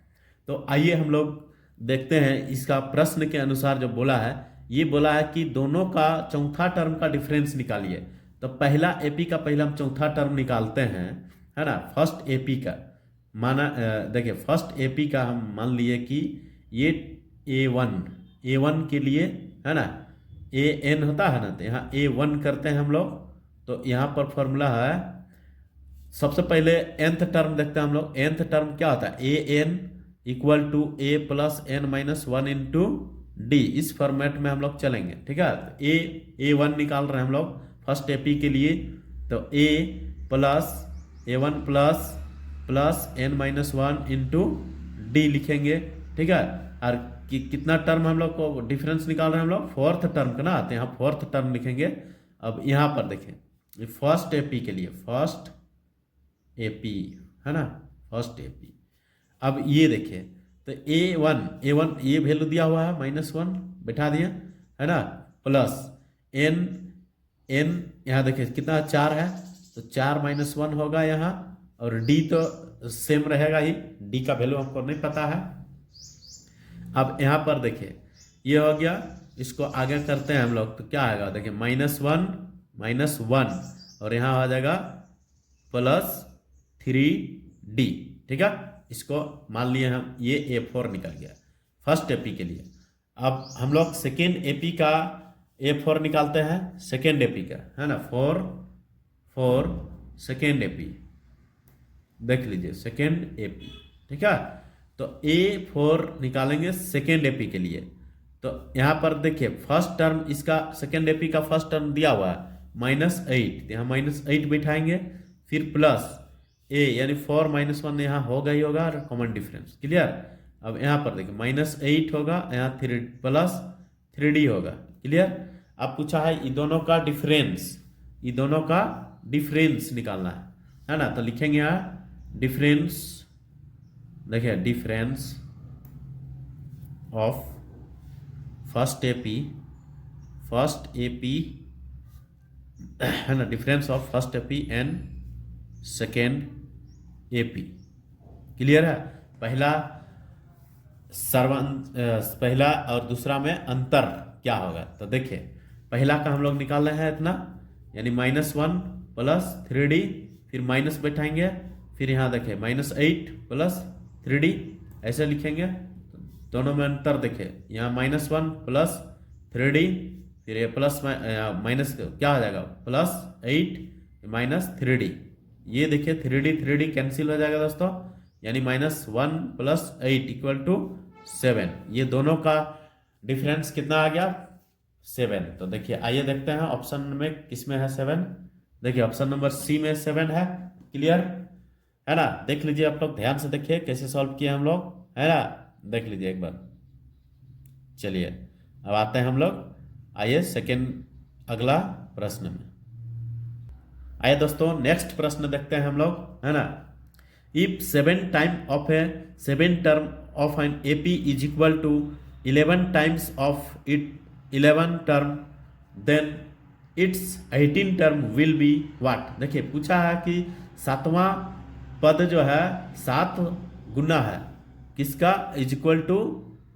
[SPEAKER 1] तो आइए हम लोग देखते हैं इसका प्रश्न के अनुसार जो बोला है, ये बोला है कि दोनों का चौथा टर्म का डिफरेंस निकालिए। तो पहला एपी का पहले हम चौथा टर्म निकालते हैं, है ना, फर्स्ट एपी का माना, देखिए फर्स्ट एपी का हम मान लिए कि ये A1 के लिए है ना, AN होता है ना, तो यहाँ A1 करते हैं हम लोग। तो यहाँ पर फॉर्मूला है, सबसे पहले nth टर्म देखते हैं हम लोग, nth टर्म क्या होता है, AN equal to A plus N minus 1 into d, इस फॉर्मेट में हम लोग चलेंगे, ठीक है। A1 निकाल रहे हैं हम लोग फर्स्ट एपी के लिए, तो A plus A1 plus N minus 1 into D लिखेंगे, ठीक है। और कितना टर्म हम लोग को डिफरेंस निकाल रहे हैं हम लोग, फोर्थ टर्म का ना, तो यहाँ फोर्थ टर्म लिखेंगे। अब यहाँ पर देखें फर्स्ट एपी के लिए, फर्स्ट एपी है ना, फर्स्ट एपी, अब ये देखिए तो A1 ये वैल्यू दिया हुआ है -1 बैठा दिया है ना, प्लस N यहाँ देखिए कितना 4 है, तो 4 -1 होगा यहाँ, और D तो सेम रहेगा ही, D का वैल्यू हमको नहीं पता है। अब यहाँ पर देखिए ये हो गया, इसको आगे करते हैं हम लोग, तो क्या आएगा देखिए -1 और यहाँ आ जाएगा +3D, ठीक है। इसको मान लिए हम, ये A4 निकल गया फर्स्ट एपी के लिए। अब हम लोग सेकेंड एपी का A4 निकालते हैं, सेकेंड एपी का है ना, 4 सेकेंड एपी, देख लीजिए सेकेंड एपी, ठीक है। तो A4 निकालेंगे सेकेंड एपी के लिए, तो यहाँ पर देखिए फर्स्ट टर्म इसका, सेकेंड एपी का फर्स्ट टर्म दिया हुआ है -8, यहाँ -8 बैठाएंगे, फिर प्लस A यानी 4 -1 यहाँ होगा ही होगा, कॉमन डिफरेंस, क्लियर। अब यहाँ पर देखिए -8 होगा, यहाँ +3D होगा, क्लियर। अब पूछा है ये दोनों का डिफरेंस निकालना है ना, तो लिखेंगे यहाँ डिफरेंस, देखिए डिफरेंस ऑफ फर्स्ट एपी है ना, difference of first AP and second AP, clear है। पहला और दूसरा में अंतर क्या होगा, तो देखिए पहला का हम लोग निकाल रहे हैं इतना, यानी -1 प्लस 3D, फिर माइनस बैठाएंगे, फिर यहाँ देखिए -8 प्लस 3D, ऐसे लिखेंगे। दोनों में अंतर देखिए, यहाँ -1 प्लस 3D, फिर ये प्लस माइनस क्या हो जाएगा, +8 -3D, ये देखिए 3D कैंसिल हो जाएगा दोस्तों, यानी -1 + 8 = 7। ये दोनों का डिफरेंस कितना आ गया, 7। तो देखिए आइए देखते हैं ऑप्शन में किस में है 7। देखिए ऑप्शन नंबर सी में 7 है, क्लियर है ना। देख लीजिए आप लोग, ध्यान से देखिए कैसे सॉल्व किए हम लोग, है ना, देख लीजिए एक बार। चलिए अब आते हैं हम लोग, आइए सेकेंड अगला प्रश्न में। आइए दोस्तों नेक्स्ट प्रश्न देखते हैं हम लोग, है ना। If 7 time of a 7 term of an AP is equal to 11 times of it 11 term, then its 18 term will be what. देखिए पूछा है कि 7वां पद जो है 7 गुना है किसका, इज इक्वल टू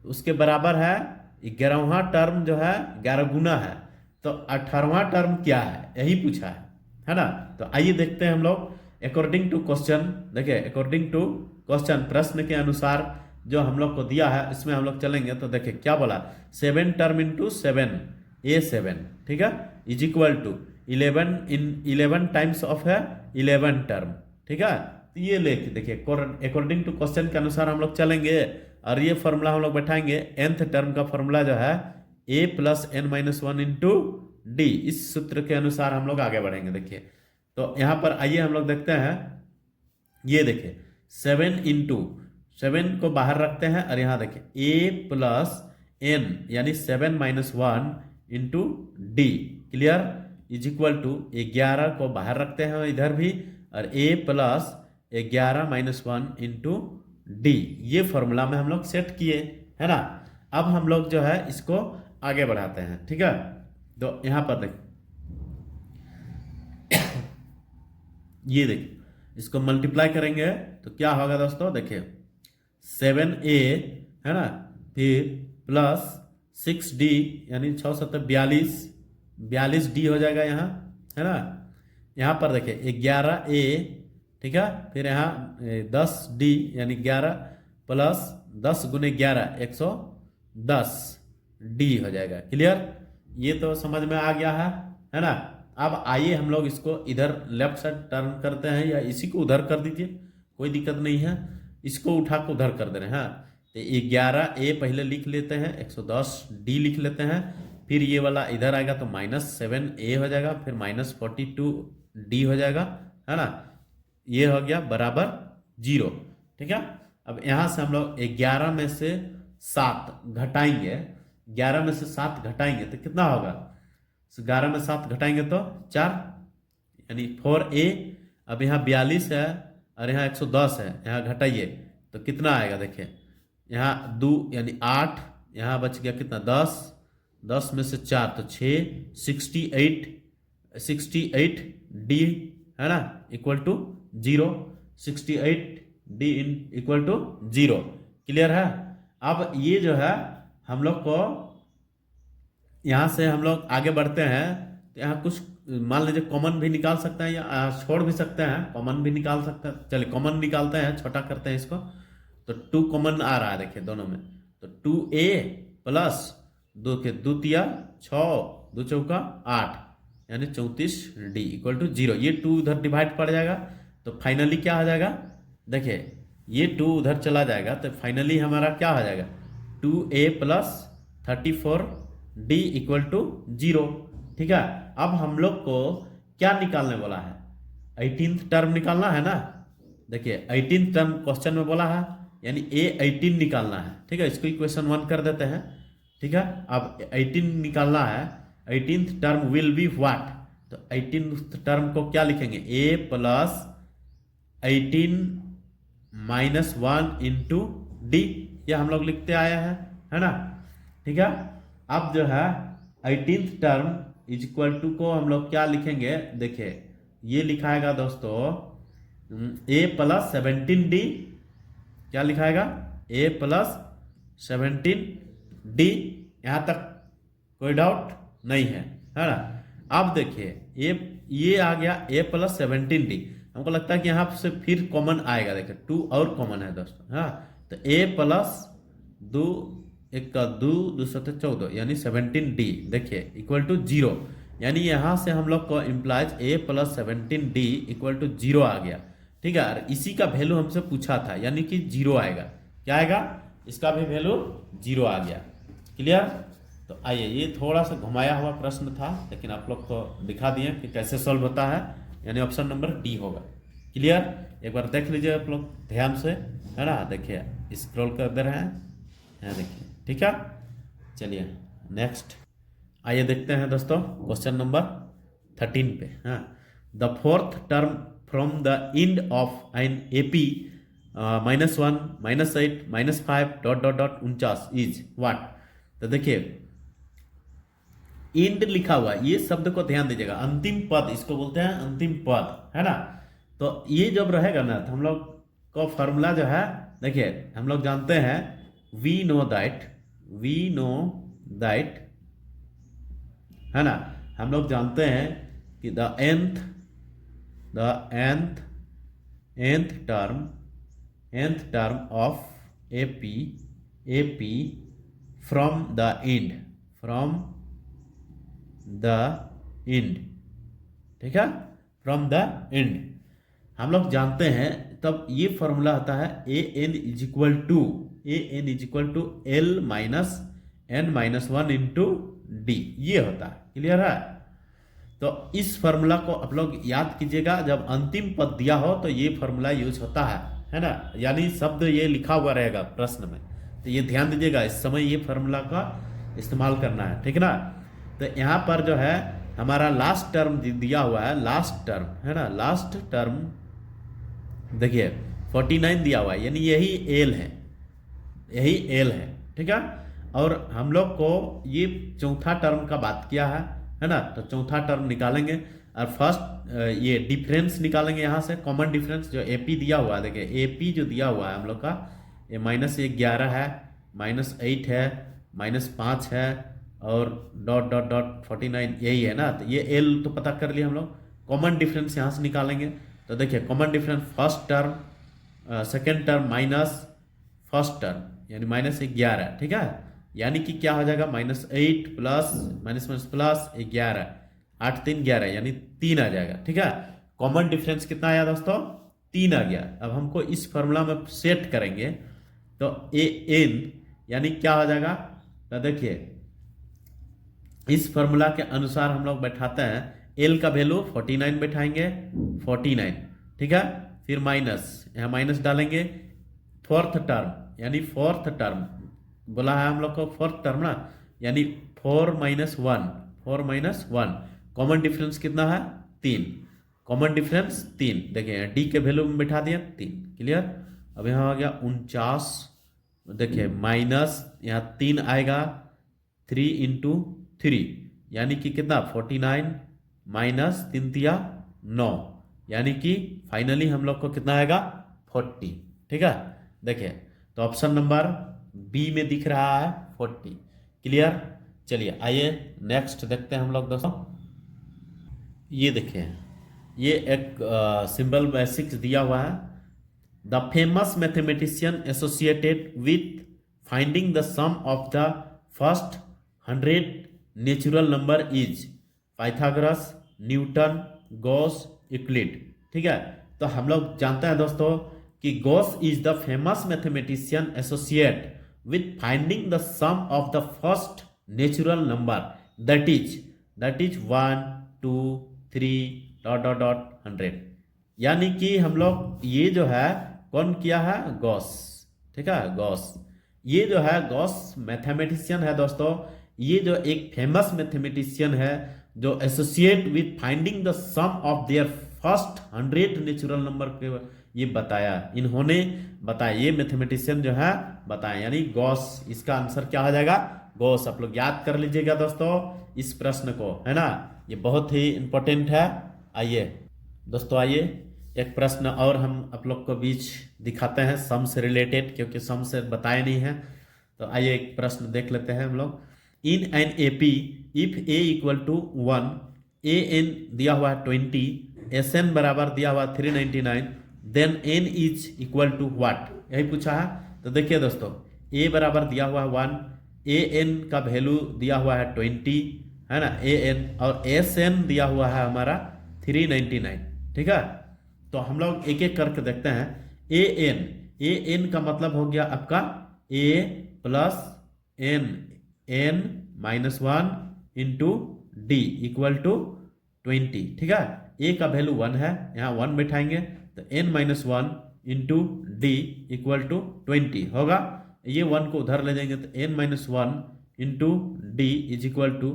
[SPEAKER 1] उसके बराबर है 11वां टर्म जो है 11 गुना है, तो 18वां टर्म क्या है, यही पूछा है है ना। तो आइए देखते हैं हम लोग अकॉर्डिंग टू क्वेश्चन। देखिए अकॉर्डिंग टू क्वेश्चन, प्रश्न के अनुसार जो हम लोग को दिया है इसमें हम लोग चलेंगे। तो देखिए क्या बोला, 7 टर्म इंटू 7 A7, ठीक है, is equal to 11 times of है 11 टर्म, ठीक है। तो ये लेके देखिए अकॉर्डिंग टू क्वेश्चन के अनुसार हम लोग चलेंगे और ये फॉर्मूला हम लोग बैठाएंगे। nth टर्म का फॉर्मूला जो है a plus n minus one into d, इस सूत्र के अनुसार हम लोग आगे बढ़ेंगे। देखिए तो यहां पर आइए हम लोग देखते हैं। ये देखिए 7 इंटू 7 को बाहर रखते हैं और यहां देखिए a प्लस n यानी 7 minus one into d, clear, is equal to 11 को बाहर रखते हैं इधर भी और a plus 11 minus one into D, ये फॉर्मूला में हम लोग सेट किए, है ना। अब हम लोग जो है इसको आगे बढ़ाते हैं, ठीक है। तो यहां पर देखिए ये देखिए इसको मल्टीप्लाई करेंगे तो क्या होगा दोस्तों, देखिए 7a, है ना, फिर प्लस 6d यानी 6 7 42d हो जाएगा यहाँ, है ना। यहाँ पर देखिए 11a, ठीक है, फिर यहाँ 10d यानी 11 प्लस 10 गुने 11 110d हो जाएगा, क्लियर। ये तो समझ में आ गया है ना। अब आइए हम लोग इसको इधर लेफ्ट साइड टर्न करते हैं, या इसी को उधर कर दीजिए, कोई दिक्कत नहीं है। इसको उठा के उधर कर दे रहे हैं, हाँ। तो 11a पहले लिख लेते हैं, 110d लिख लेते हैं, फिर ये वाला इधर आएगा तो -7a हो जाएगा, फिर -42d हो जाएगा, है ना। ये हो गया बराबर 0, ठीक है। अब यहां से हम लोग 11 में से 7 घटाएंगे, 11 में से 7 घटाएंगे तो कितना होगा, 11 में 7 घटाएंगे तो 4 यानी 4a। अब यहाँ 42 है और यहाँ 110 है, यहाँ घटाइए तो कितना आएगा, देखिए यहाँ 2 यानी 8, यहाँ बच गया कितना 10 में से 4 तो 6, 68d, है ना, equal to 0, 68d equal to 0, clear है। अब ये जो है हम लोग को यहां से हम लोग आगे बढ़ते हैं तो यहाँ कुछ मान लीजिए कॉमन भी निकाल सकते हैं या छोड़ भी सकते हैं, कॉमन भी निकाल सकते हैं। चलिए कॉमन निकालते हैं, छोटा करते हैं इसको। तो 2 कॉमन आ रहा है देखिए दोनों में, तो 2a प्लस 2 के 2 तिया 6, 2 चौका 8 यानी 34d इक्वल टू 0। ये 2 उधर डिवाइड पड़ जाएगा तो फाइनली क्या हो जाएगा, देखिए ये 2 उधर चला जाएगा तो फाइनली हमारा क्या हो जाएगा, 2a plus 34d equal to 0, ठीक है। अब हम लोग को क्या निकालने बोला है, 18th टर्म निकालना है ना। देखिए 18th टर्म क्वेश्चन में बोला है, यानी a18 निकालना है, ठीक है। इसको इक्वेशन 1 कर देते हैं, ठीक है। अब 18 निकालना है, 18th term will be what, तो 18th टर्म को क्या लिखेंगे, a plus 18 minus 1 into D, ये हम लोग लिखते आए हैं, है ना, ठीक है। अब जो है 18th term is equal to को हम लोग क्या लिखेंगे, देखिए ये लिखाएगा दोस्तों a प्लस 17d, क्या लिखाएगा, a प्लस 17d, यहां तक कोई डाउट नहीं है ना। अब देखिए ये आ गया a प्लस 17d, हमको लगता है कि यहां से फिर कॉमन आएगा, देखिए 2 और कॉमन है दोस्तों, हाँ। तो a प्लस 2 1 का 2 2 7 14 यानी 17d, देखिए इक्वल टू 0, यानी यहां से हम लोग को implies a plus 17d equal to 0 आ गया, ठीक है। और इसी का वैल्यू हमसे पूछा था, यानी कि 0 आएगा, क्या आएगा, इसका भी वैल्यू 0 आ गया, क्लियर। तो आइए, ये थोड़ा सा घुमाया हुआ प्रश्न था लेकिन आप लोग को दिखा दिए कि कैसे सॉल्व होता है, यानी ऑप्शन नंबर डी होगा, क्लियर। एक बार देख लीजिए आप लोग ध्यान से, है ना। देखिए स्क्रॉल कर दे रहे हैं, देखिए, ठीक है। चलिए नेक्स्ट आइए देखते हैं दोस्तों क्वेश्चन नंबर 13 पे, हाँ। The fourth term from the end of an AP -1 -8 -5 dot dot dot 49 is what. तो देखिए इंड लिखा हुआ, ये शब्द को ध्यान दीजिएगा, अंतिम पद इसको बोलते हैं, अंतिम पद, है ना। तो ये जब रहेगा ना तो हम लोग को फॉर्मूला जो है, देखिए हम लोग जानते हैं वी नो दैट, है ना। हम लोग जानते हैं कि the nth the nth term of AP from the end, ठीक है, फ्रॉम द एंड। हम लोग जानते हैं तब ये फॉर्मूला आता है an is equal to L minus n minus one into D, ये होता है। क्लियर है? तो इस फॉर्मूला को आप लोग याद कीजिएगा, जब अंतिम पद दिया हो तो ये फॉर्मूला यूज होता है ना, यानी शब्द ये लिखा हुआ रहेगा प्रश्न में, तो ये ध्यान दीजिएगा, इस समय ये फॉर्मूला का इस्तेमाल करना है, ठीक ना। तो यहाँ पर जो है हमारा लास्ट टर्म दिया हुआ है, लास्ट टर्म है ना, लास्ट टर्म देखिए 49 दिया हुआ है, यानी यही एल है, ठीक है। और हम लोग को ये चौथा टर्म का बात किया है ना, तो चौथा टर्म निकालेंगे और फर्स्ट ये डिफरेंस निकालेंगे यहाँ से, कॉमन डिफरेंस जो एपी दिया हुआ है, देखिए एपी जो दिया हुआ है हम लोग का, ये -11 है, -8 है, -5 है और डॉट डॉट डॉट 49 यही है ना। तो ये एल तो पता कर लिए हम लोग, कॉमन डिफरेंस यहाँ से निकालेंगे। तो देखिए common difference first term second term minus first term यानी -11, ठीक है, यानी कि क्या हो जाएगा -8 प्लस प्लस 11, 8 3 11 यानी 3 आ जाएगा, ठीक है। कॉमन डिफरेंस कितना आया दोस्तों? 3 आ गया। अब हमको इस फॉर्मूला में सेट करेंगे तो ए एन यानी क्या हो जाएगा, तो देखिए इस फॉर्मूला के अनुसार हम लोग बैठाते हैं, एल का वैल्यू 49 बैठाएंगे, 49, ठीक है, फिर माइनस, यहाँ माइनस डालेंगे, फोर्थ टर्म यानी फोर्थ टर्म बोला है हम लोग को, फोर्थ टर्म ना, यानी 4 माइनस 1, कॉमन डिफरेंस कितना है? 3, कॉमन डिफरेंस 3, देखिए डी के वैल्यू में बैठा दिया 3, क्लियर। अब यहाँ आ गया 49, देखिए माइनस यहाँ 3 आएगा, 3 इंटू 3 यानी कि कितना 49 माइनस 3 तिया 9, यानी कि फाइनली हम लोग को कितना आएगा 40, ठीक है। देखिए तो ऑप्शन नंबर बी में दिख रहा है 40, क्लियर। चलिए आइए नेक्स्ट देखते हैं हम लोग दोस्तों। ये देखिए ये एक सिंबल बेसिक्स दिया हुआ है, the famous mathematician associated with finding the sum of the first 100 natural number is Pythagoras, Newton, Gauss, Euclid, ठीक है। तो हम लोग जानते हैं दोस्तों कि Gauss is the famous mathematician associate with finding the sum of the first natural number that is 1 2 3 dot dot dot 100, यानी कि हम लोग ये जो है कौन किया है? गॉस, ठीक है, गॉस। ये जो है गॉस मैथमेटिशियन है दोस्तों, ये जो एक फेमस मैथमेटिशियन है जो associate with finding the sum of their first 100 natural number के ये बताया, इन्होंने बताया, ये मैथमेटिशियन जो है बताया, यानी गॉस। इसका आंसर क्या हो जाएगा? गॉस। आप लोग याद कर लीजिएगा दोस्तों इस प्रश्न को, है ना, ये बहुत ही इंपॉर्टेंट है। आइए दोस्तों, आइए एक प्रश्न और हम आप लोग को बीच दिखाते हैं सम से रिलेटेड, क्योंकि सम से बताए नहीं है। तो आइए एक प्रश्न देख लेते हैं हम लोग। In an AP if a equal to 1, a n दिया हुआ है 20, एस एन बराबर दिया हुआ 399, then n is equal to what, यही पूछा है। तो देखिए दोस्तों ए बराबर दिया हुआ है 1, ए एन का वैल्यू दिया हुआ है 20, है ना, ए एन, और एस एन दिया हुआ है हमारा 399, ठीक है। तो हम लोग एक एक करके देखते हैं। ए एन का मतलब हो गया आपका A plus N -1 into D equal to 20, ठीक है। ए का वैल्यू 1 है, यहाँ 1 बैठाएंगे तो n-1 into D equal to 20 होगा। ये 1 को उधर ले जाएंगे तो n-1 into d is equal to,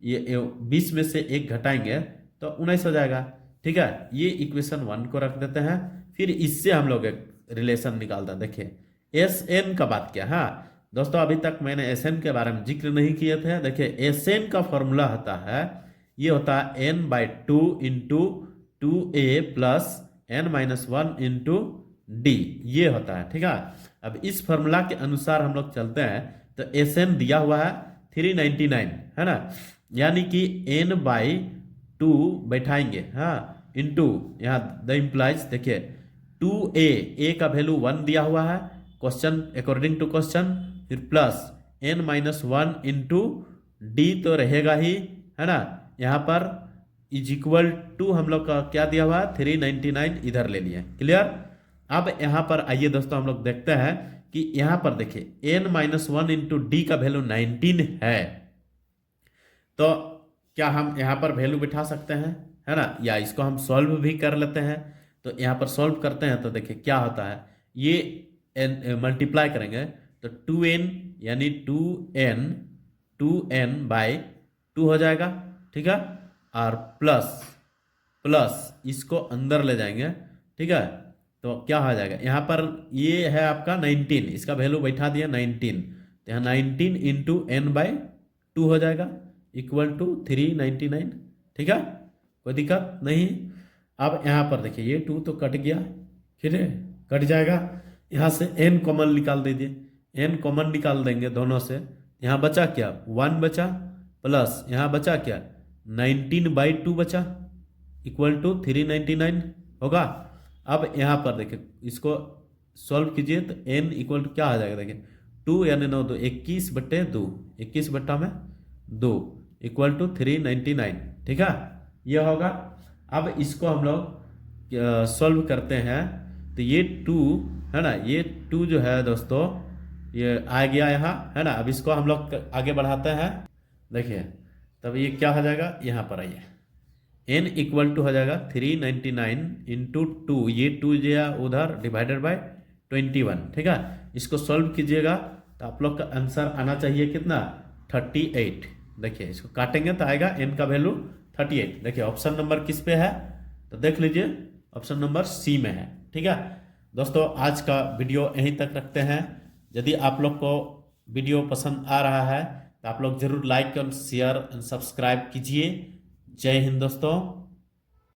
[SPEAKER 1] ये 20 में से 1 घटाएंगे तो 19 हो जाएगा, ठीक है। ये इक्वेशन 1 को रख देते हैं। फिर इससे हम लोग एक रिलेशन निकालते हैं। देखिए एस एन का बात किया। हाँ दोस्तों, अभी तक मैंने एस एन के बारे में जिक्र नहीं किए थे। देखिए एस एन का फॉर्मूला होता है, ये होता है n/2 into 2a plus n-1 into D, ये होता है, ठीक है। अब इस फॉर्मूला के अनुसार हम लोग चलते हैं तो एस एन दिया हुआ है 399, है ना, यानी कि n/2 बैठाएंगे, हाँ, इंटू यहाँ द इम्प्लाइज देखिए 2a का वैल्यू 1 दिया हुआ है क्वेश्चन अकॉर्डिंग टू क्वेश्चन, फिर प्लस n-1 इंटू डी तो रहेगा ही, है ना। यहाँ पर इज इक्वल टू हम लोग का क्या दिया हुआ है 399 इधर ले लिए। क्लियर। अब यहाँ पर आइए दोस्तों हम लोग देखते हैं कि यहाँ पर देखिए n-1 इंटू डी का वैल्यू 19 है, तो क्या हम यहाँ पर वैल्यू बिठा सकते हैं, है ना, या इसको हम सॉल्व भी कर लेते हैं। तो यहाँ पर सॉल्व करते हैं तो देखिए क्या होता है, ये मल्टीप्लाई करेंगे तो 2n यानी 2n बाई 2 हो जाएगा, ठीक है। और प्लस इसको अंदर ले जाएंगे, ठीक है, तो क्या हो जाएगा, यहाँ पर ये है आपका 19, इसका वैल्यू बैठा दिया 19, तो यहाँ 19 इंटू n बाई 2 हो जाएगा इक्वल टू 399, ठीक है, कोई दिक्कत नहीं। अब यहाँ पर देखिए ये 2 तो कट गया, फिर कट जाएगा, यहाँ से n कॉमन निकाल दीजिए, n कॉमन निकाल देंगे दोनों से, यहाँ बचा क्या 1 बचा, प्लस यहाँ बचा क्या 19 बाई 2 बचा इक्वल टू 399 होगा। अब यहाँ पर देखिए इसको सॉल्व कीजिए तो n इक्वल टू क्या आ जाएगा, देखिए 2 यानी 9 2 21 बटे 2, 21 बट्टा में 2 इक्वल टू 399, ठीक है, ये होगा। अब इसको हम लोग सॉल्व करते हैं तो ये 2 है ना, ये 2 जो है दोस्तों ये आ गया यहाँ, है ना। अब इसको हम लोग आगे बढ़ाते हैं, देखिए तब ये क्या हो जाएगा, यहाँ पर आइए n इक्वल टू हो जाएगा 399 इंटू 2, ये 2 जो उधर डिवाइडेड बाय 21, ठीक है। इसको सॉल्व कीजिएगा तो आप लोग का आंसर आना चाहिए कितना 38। देखिए इसको काटेंगे तो आएगा n का वैल्यू 38। देखिए ऑप्शन नंबर किस पे है तो देख लीजिए, ऑप्शन नंबर सी में है, ठीक है। दोस्तों आज का वीडियो यहीं तक रखते हैं। यदि आप लोग को वीडियो पसंद आ रहा है तो आप लोग जरूर लाइक और शेयर एंड सब्सक्राइब कीजिए। जय हिंद दोस्तों।